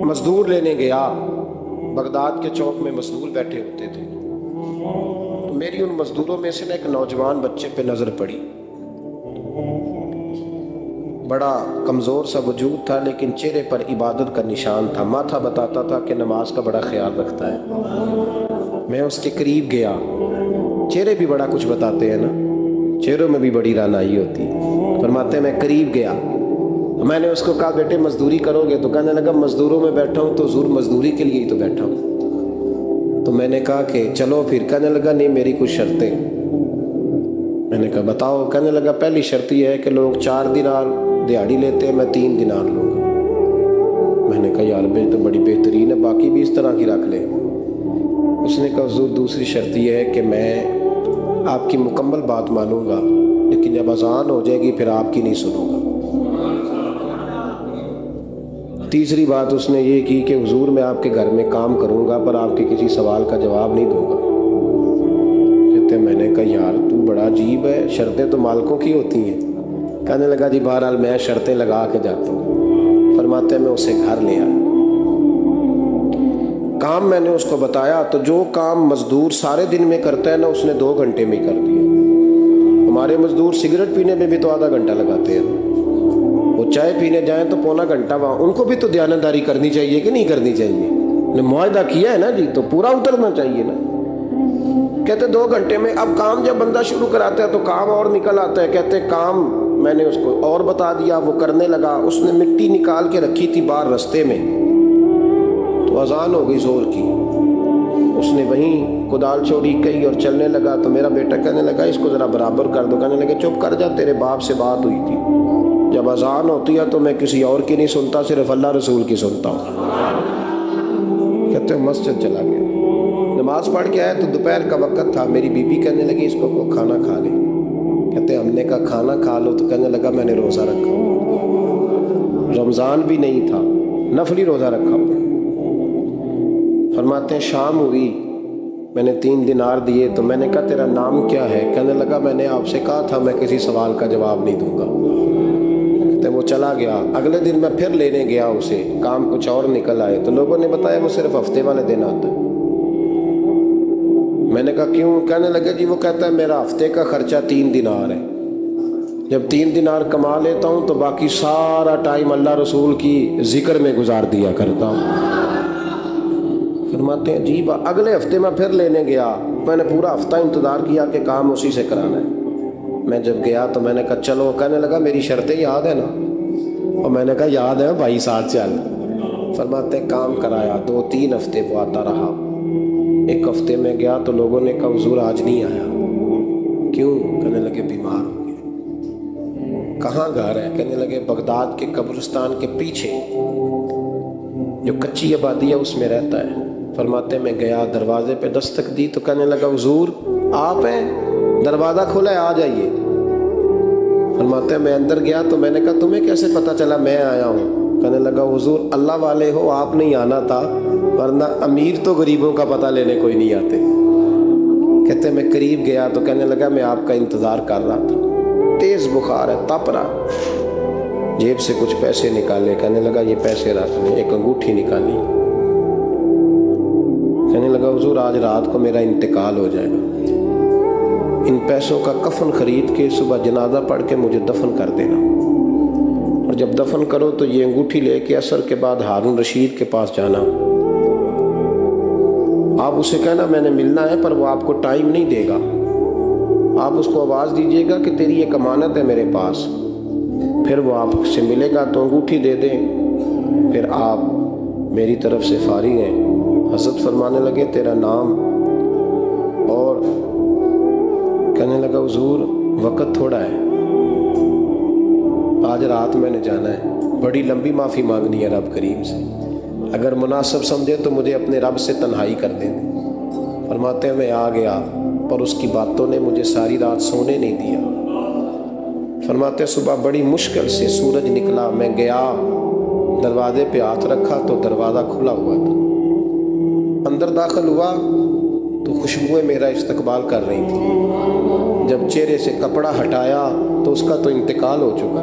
مزدور لینے گیا، بغداد کے چوک میں مزدور بیٹھے ہوتے تھے، تو میری ان مزدوروں میں سے ایک نوجوان بچے پہ نظر پڑی۔ بڑا کمزور سا وجود تھا، لیکن چہرے پر عبادت کا نشان تھا، ماتھا بتاتا تھا کہ نماز کا بڑا خیال رکھتا ہے۔ میں اس کے قریب گیا، چہرے بھی بڑا کچھ بتاتے ہیں نا، چہروں میں بھی بڑی رانائی ہوتی ہے۔ فرماتے ہیں میں قریب گیا، میں نے اس کو کہا بیٹے مزدوری کرو گے؟ تو کہنے لگا مزدوروں میں بیٹھا ہوں تو حضور مزدوری کے لیے ہی تو بیٹھا ہوں۔ تو میں نے کہا کہ چلو پھر۔ کہنے لگا نہیں میری کچھ شرطیں۔ میں نے کہا بتاؤ؟ کہنے لگا پہلی شرط یہ ہے کہ لوگ 4 دینار دیہاڑی لیتے ہیں، میں 3 دینار لوں گا۔ میں نے کہا یار بھائی تو بڑی بہترین ہے، باقی بھی اس طرح کی رکھ لیں۔ اس نے کہا حضور دوسری شرط یہ ہے کہ میں آپ کی مکمل بات مانوں گا، لیکن جب اذان ہو جائے گی پھر آپ کی نہیں سنوں گا۔ تیسری بات اس نے یہ کی کہ حضور میں آپ کے گھر میں کام کروں گا پر آپ کے کسی سوال کا جواب نہیں دوں گا۔ کہتے ہیں میں نے کہا یار تو بڑا عجیب ہے، شرطیں تو مالکوں کی ہوتی ہیں۔ کہنے لگا جی بہرحال میں شرطیں لگا کے جاتا ہوں۔ فرماتے ہیں میں اسے گھر لے آیا، کام میں نے اس کو بتایا، تو جو کام مزدور سارے دن میں کرتا ہے نا اس نے 2 گھنٹے میں کر دیا۔ ہمارے مزدور سگریٹ پینے میں بھی تو آدھا گھنٹہ لگاتے ہیں، وہ چائے پینے جائیں تو پونا گھنٹہ وہاں۔ ان کو بھی تو دیانتداری کرنی چاہیے کہ نہیں کرنی چاہیے؟ معاہدہ کیا ہے نا جی، تو پورا اترنا چاہیے نا۔ کہتے 2 گھنٹے میں۔ اب کام جب بندہ شروع کراتا ہے تو کام اور نکل آتا ہے۔ کہتے کام میں نے اس کو اور بتا دیا، وہ کرنے لگا۔ اس نے مٹی نکال کے رکھی تھی باہر رستے میں، تو اذان ہو گئی زور کی، اس نے وہیں کدال چھوڑی کہی اور چلنے لگا۔ تو میرا بیٹا کہنے لگا اس کو ذرا برابر کر دو۔ کہنے لگا چپ کر جا، تیرے باپ سے بات ہوئی تھی، جب اذان ہوتی ہے تو میں کسی اور کی نہیں سنتا، صرف اللہ رسول کی سنتا ہوں۔ کہتے ہیں مسجد چلا گیا، نماز پڑھ کے آیا تو دوپہر کا وقت تھا۔ میری بیوی کہنے لگی اس کو کھانا کھا لے۔ کہتے ہیں ہم نے کہا کھانا کھا لو، تو کہنے لگا میں نے روزہ رکھا، رمضان بھی نہیں تھا، نفلی روزہ رکھا۔ فرماتے ہیں شام ہوئی، میں نے 3 دینار دیے، تو میں نے کہا تیرا نام کیا ہے؟ کہنے لگا میں نے آپ سے کہا تھا میں کسی سوال کا جواب نہیں دوں گا۔ کہتے ہیں وہ چلا گیا۔ اگلے دن میں پھر لینے گیا اسے، کام کچھ اور نکل آئے، تو لوگوں نے بتایا وہ صرف ہفتے والے دن آتا ہے۔ میں نے کہا کیوں؟ کہنے لگے جی وہ کہتا ہے میرا ہفتے کا خرچہ 3 دینار ہے، جب 3 دینار کما لیتا ہوں تو باقی سارا ٹائم اللہ رسول کی ذکر میں گزار دیا کرتا ہوں۔ فرماتے ہیں عجیب۔ اگلے ہفتے میں پھر لینے گیا، میں نے پورا ہفتہ انتظار کیا کہ کام اسی سے کرانا ہے۔ میں جب گیا تو میں نے کہا چلو، کہنے لگا میری شرطیں یاد ہے نا؟ اور میں نے کہا یاد ہے بھائی ساتھ چل۔ فرماتے ہیں کام کرایا، 2-3 ہفتے وہ آتا رہا۔ ایک ہفتے میں گیا تو لوگوں نے کہا حضور آج نہیں آیا، کیوں؟ کہنے لگے بیمار ہو گئے۔ کہاں گھر ہے؟ کہنے لگے بغداد کے قبرستان کے پیچھے جو کچی آبادی ہے اس میں رہتا ہے۔ فرماتے میں گیا، دروازے پہ دستک دی تو کہنے لگا حضور آپ ہیں؟ دروازہ کھلا ہے آ جائیے۔ فرماتے ہیں میں اندر گیا تو میں نے کہا تمہیں کیسے پتہ چلا میں آیا ہوں؟ کہنے لگا حضور اللہ والے ہو آپ نہیں آنا تھا، ورنہ امیر تو غریبوں کا پتہ لینے کوئی نہیں آتے۔ کہتے میں قریب گیا تو کہنے لگا میں آپ کا انتظار کر رہا تھا، تیز بخار ہے تپ رہا۔ جیب سے کچھ پیسے نکالے، کہنے لگا یہ پیسے رکھ لیں۔ ایک انگوٹھی نکالی، کہنے لگا حضور آج رات کو میرا انتقال ہو جائے گا، ان پیسوں کا کفن خرید کے صبح جنازہ پڑھ کے مجھے دفن کر دینا، اور جب دفن کرو تو یہ انگوٹھی لے کے عصر کے بعد ہارون رشید کے پاس جانا، آپ اسے کہنا میں نے ملنا ہے پر وہ آپ کو ٹائم نہیں دے گا، آپ اس کو آواز دیجئے گا کہ تیری ایک امانت ہے میرے پاس، پھر وہ آپ سے ملے گا تو انگوٹھی دے دیں، پھر آپ میری طرف سے فارغ ہیں۔ حضرت فرمانے لگے تیرا نام؟ اور کہنے لگا حضور وقت تھوڑا ہے، آج رات میں نے جانا ہے، بڑی لمبی معافی مانگنی ہے رب کریم سے، اگر مناسب سمجھے تو مجھے اپنے رب سے تنہائی کر دیں۔ فرماتے ہیں میں آ گیا پر اس کی باتوں نے مجھے ساری رات سونے نہیں دیا۔ فرماتے ہیں صبح بڑی مشکل سے سورج نکلا، میں گیا دروازے پہ ہاتھ رکھا تو دروازہ کھلا ہوا تھا، اندر داخل ہوا تو خوشبوئیں میرا استقبال کر رہی تھی، جب چہرے سے کپڑا ہٹایا تو اس کا تو انتقال ہو چکا،